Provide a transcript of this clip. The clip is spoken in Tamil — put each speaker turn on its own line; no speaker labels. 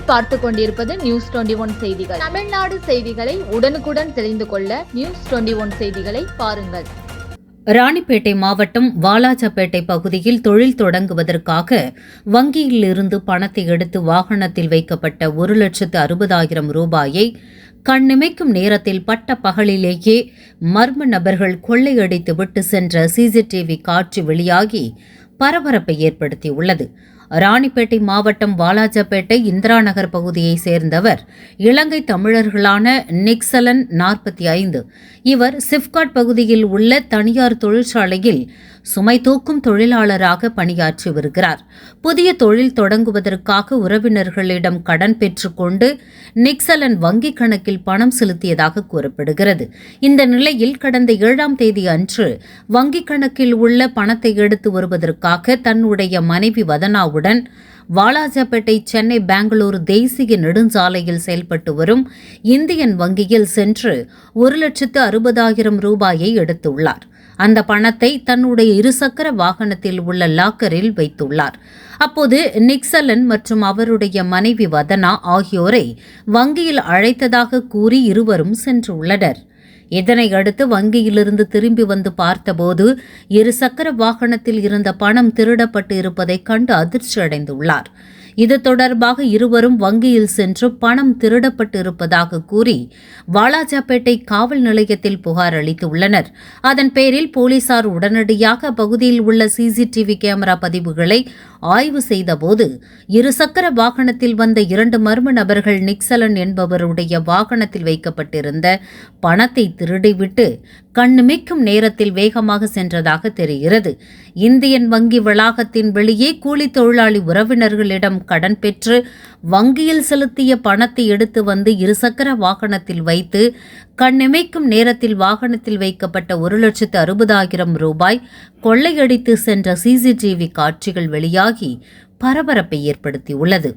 நீங்கள் பார்த்துக் கொண்டிருப்பது நியூஸ் 21 செய்திகள். தமிழ்நாடு செய்திகளை உடனுக்குடன் தெரிந்து கொள்ள நியூஸ் 21 செய்திகளை பாருங்கள்.
ராணிப்பேட்டை மாவட்டம் வாலாஜாபேட்டை பகுதியில் தொழில் தொடங்குவதற்காக வங்கியில் இருந்து பணத்தை எடுத்து வாகனத்தில் வைக்கப்பட்ட 1,60,000 ரூபாயை கண்ணிமைக்கும் நேரத்தில் பட்ட பகலிலேயே மர்ம நபர்கள் கொள்ளையடித்து விட்டு சென்ற சிசிடிவி காட்சி வெளியாகி பரபரப்பை ஏற்படுத்தியுள்ளது. ராணிப்பேட்டை மாவட்டம் வாலாஜாபேட்டை இந்திரா நகர் பகுதியைச் சேர்ந்தவர் இலங்கை தமிழர்களான நிக்சலன் 45. இவர் சிப்காட் பகுதியில் உள்ள தனியார் தொழிற்சாலையில் சுமை தூக்கும் தொழிலாளராக பணியாற்றி வருகிறார். புதிய தொழில் தொடங்குவதற்காக உறவினர்களிடம் கடன் பெற்றுக்கொண்டு நிக்சலன் வங்கிக் கணக்கில் பணம் செலுத்தியதாக கூறப்படுகிறது. இந்த நிலையில் கடந்த 7ஆம் தேதி அன்று வங்கிக் கணக்கில் உள்ள பணத்தை எடுத்து வருவதற்காக தன்னுடைய மனைவி வதனாவுடன் வாலாஜாபேட்டை சென்னை பெங்களூரு தேசிய நெடுஞ்சாலையில் செயல்பட்டு வரும் இந்தியன் வங்கியில் சென்று 1,60,000 ரூபாயை எடுத்துள்ளார். அந்த பணத்தை தன்னுடைய இருசக்கர வாகனத்தில் உள்ள லாக்கரில் வைத்துள்ளார். அப்போது நிக்சலன் மற்றும் அவருடைய மனைவி வதனா ஆகியோரை வங்கியில் அழைத்ததாக கூறி இருவரும் சென்றுள்ளனர். இதனையடுத்து வங்கியிலிருந்து திரும்பி வந்து பார்த்தபோது இருசக்கர வாகனத்தில் இருந்த பணம் திருடப்பட்டு இருப்பதைக் கண்டு அதிர்ச்சி அடைந்துள்ளார். இது தொடர்பாக இருவரும் வங்கியில் சென்று பணம் திருடப்பட்டு இருப்பதாக கூறி வாலாஜாபேட்டை காவல் நிலையத்தில் புகார் அளித்துள்ளனர். அதன் பேரில் போலீசார் உடனடியாக பகுதியில் உள்ள சிசிடிவி கேமரா பதிவுகளை ஆய்வு செய்தபோது இருசக்கர வாகனத்தில் வந்த 2 மர்ம நபர்கள் நிக்சலன் என்பவருடைய வாகனத்தில் வைக்கப்பட்டிருந்த பணத்தை திருடிவிட்டு கண்ணிமைக்கும் நேரத்தில் வேகமாக சென்றதாக தெரிகிறது. இந்தியன் வங்கி வளாகத்தின் வெளியே கூலி தொழிலாளி உறவினர்களிடம் கடன் பெற்று வங்கியில் செலுத்திய பணத்தை எடுத்து வந்து இருசக்கர வாகனத்தில் வைத்து கண்ணிமைக்கும் நேரத்தில் வாகனத்தில் வைக்கப்பட்ட 1,60,000 ரூபாய் கொள்ளையடித்து சென்ற சிசிடிவி காட்சிகள் வெளியாகி பரபரப்பை ஏற்படுத்தியுள்ளது.